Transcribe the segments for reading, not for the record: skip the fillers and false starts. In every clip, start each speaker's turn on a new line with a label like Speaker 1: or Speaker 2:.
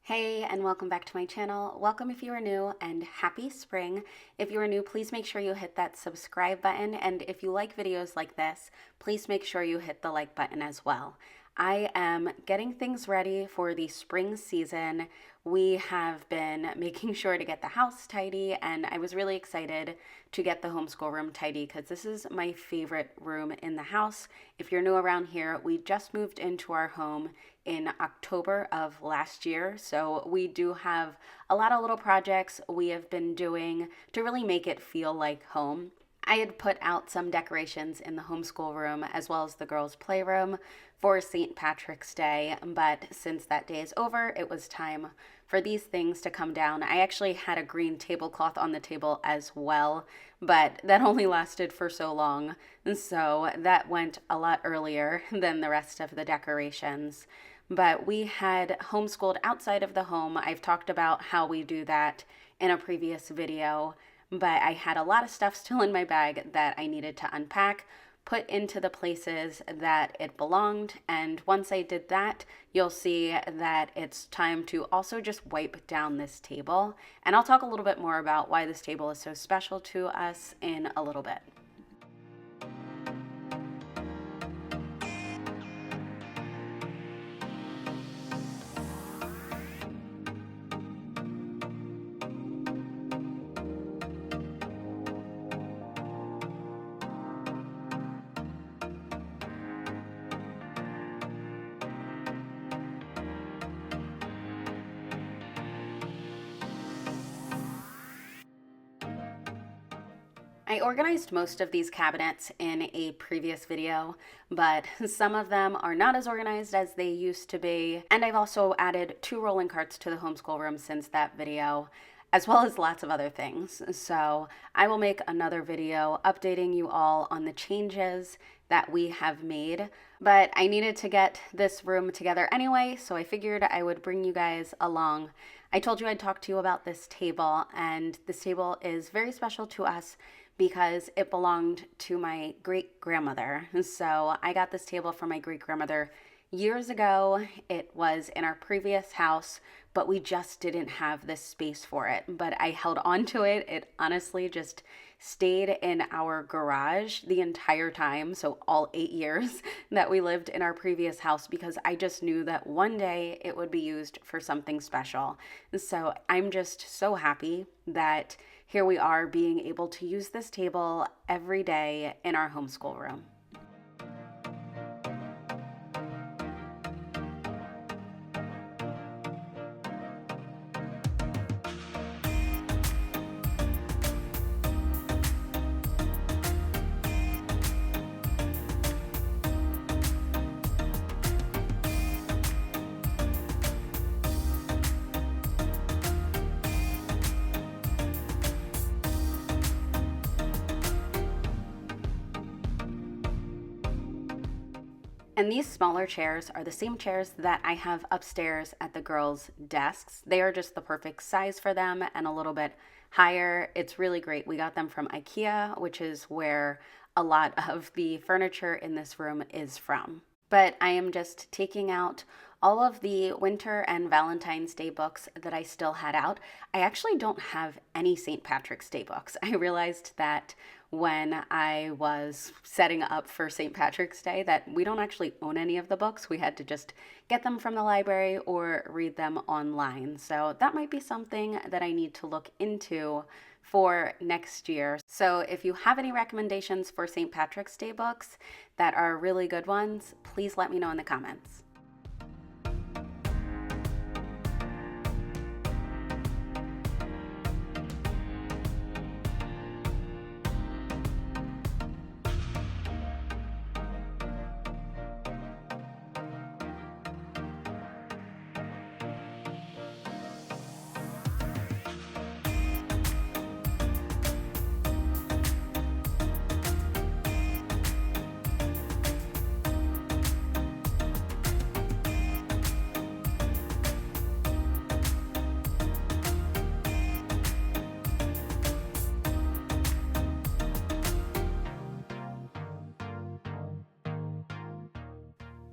Speaker 1: Hey, and welcome back to my channel. Welcome if you are new, and happy spring. If you are new, please make sure you hit that subscribe button, and if you like videos like this, please make sure you hit the like button as well. I am getting things ready for the spring season. We have been making sure to get the house tidy, and I was really excited to get the homeschool room tidy because this is my favorite room in the house. If you're new around here, we just moved into our home in October of last year, so we do have a lot of little projects we have been doing to really make it feel like home. I had put out some decorations in the homeschool room as well as the girls' playroom for St. Patrick's Day, but since that day is over, it was time for these things to come down. I actually had a green tablecloth on the table as well, but that only lasted for so long, so that went a lot earlier than the rest of the decorations. But we had homeschooled outside of the home. I've talked about how we do that in a previous video, but I had a lot of stuff still in my bag that I needed to unpack, put into the places that it belonged, and once I did that, you'll see that it's time to also just wipe down this table, and I'll talk a little bit more about why this table is so special to us in a little bit. I organized most of these cabinets in a previous video, but some of them are not as organized as they used to be, and I've also added 2 rolling carts to the homeschool room since that video, as well as lots of other things. So I will make another video updating you all on the changes that we have made, but I needed to get this room together anyway, so I figured I would bring you guys along. I told you I'd talk to you about this table, and this table is very special to us because it belonged to my great-grandmother. So I got this table from my great-grandmother years ago. It was in our previous house, but we just didn't have this space for it. But I held on to it. It honestly just stayed in our garage the entire time, so all 8 years that we lived in our previous house, because I just knew that one day it would be used for something special. So I'm just so happy that here we are being able to use this table every day in our homeschool room. And these smaller chairs are the same chairs that I have upstairs at the girls' desks. They are just the perfect size for them and a little bit higher. It's really great. We got them from IKEA, which is where a lot of the furniture in this room is from. But I am just taking out all of the winter and Valentine's Day books that I still had out. I actually don't have any St. Patrick's Day books. I realized that when I was setting up for St. Patrick's Day that we don't actually own any of the books. We had to just get them from the library or read them online. So that might be something that I need to look into for next year. So if you have any recommendations for St. Patrick's Day books that are really good ones, please let me know in the comments.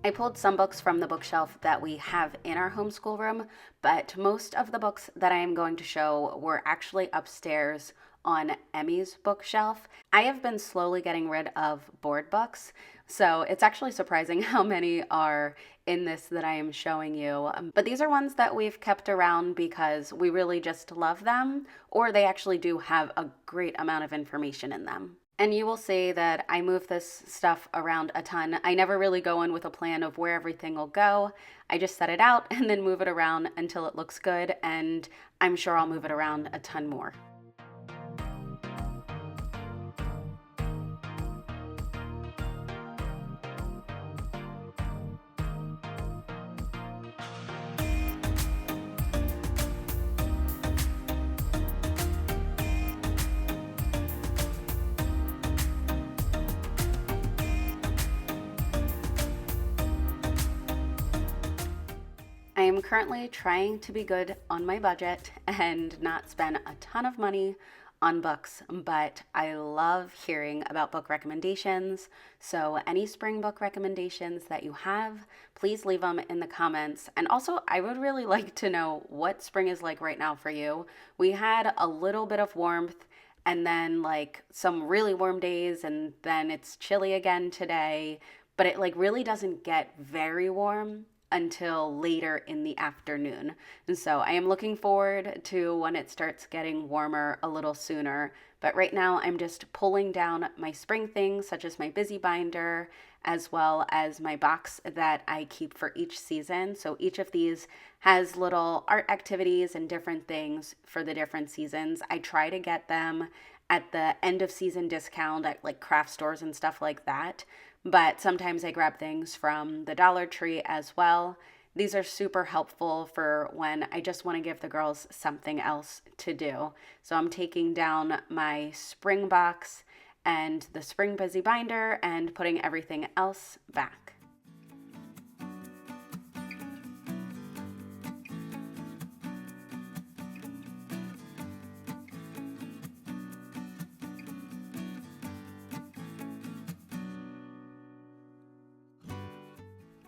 Speaker 1: I pulled some books from the bookshelf that we have in our homeschool room, but most of the books that I am going to show were actually upstairs on Emmy's bookshelf. I have been slowly getting rid of board books, so it's actually surprising how many are in this that I am showing you. But these are ones that we've kept around because we really just love them, or they actually do have a great amount of information in them. And you will see that I move this stuff around a ton. I never really go in with a plan of where everything will go. I just set it out and then move it around until it looks good, and I'm sure I'll move it around a ton more. I am currently trying to be good on my budget and not spend a ton of money on books, but I love hearing about book recommendations. So any spring book recommendations that you have, please leave them in the comments. And also, I would really like to know what spring is like right now for you. We had a little bit of warmth and then like some really warm days, and then it's chilly again today, but it like really doesn't get very warm until later in the afternoon. And so I am looking forward to when it starts getting warmer a little sooner. But right now I'm just pulling down my spring things, such as my busy binder, as well as my box that I keep for each season. So each of these has little art activities and different things for the different seasons. I try to get them at the end of season discount at like craft stores and stuff like that. But sometimes I grab things from the Dollar Tree as well. These are super helpful for when I just want to give the girls something else to do. So I'm taking down my spring box and the spring busy binder and putting everything else back.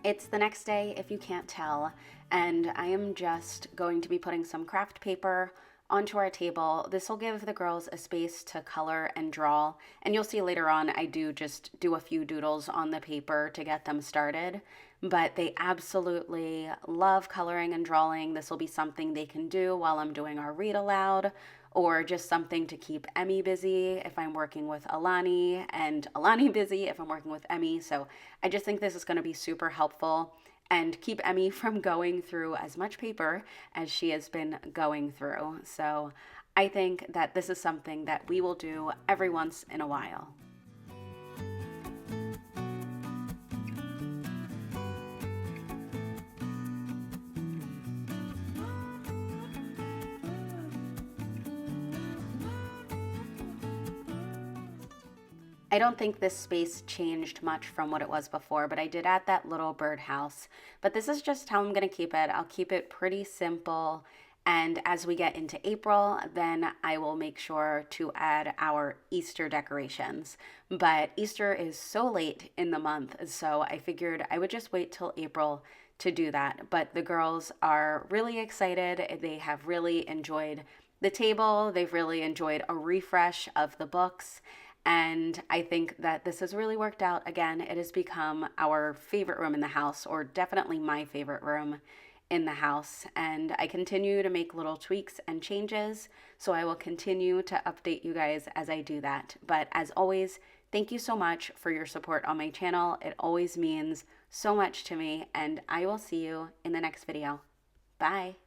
Speaker 1: It's the next day, if you can't tell, and I am just going to be putting some craft paper onto our table. This will give the girls a space to color and draw, and you'll see later on I do just do a few doodles on the paper to get them started, but they absolutely love coloring and drawing. This will be something they can do while I'm doing our read aloud, or just something to keep Emmy busy if I'm working with Alani, and Alani busy if I'm working with Emmy. So I just think this is going to be super helpful and keep Emmy from going through as much paper as she has been going through. So I think that this is something that we will do every once in a while. I don't think this space changed much from what it was before, but I did add that little birdhouse. But this is just how I'm going to keep it. I'll keep it pretty simple. And as we get into April, then I will make sure to add our Easter decorations. But Easter is so late in the month, so I figured I would just wait till April to do that. But the girls are really excited. They have really enjoyed the table. They've really enjoyed a refresh of the books. And I think that this has really worked out. Again, it has become our favorite room in the house, or definitely my favorite room in the house. And I continue to make little tweaks and changes, so I will continue to update you guys as I do that. But as always, thank you so much for your support on my channel. It always means so much to me, and I will see you in the next video. Bye.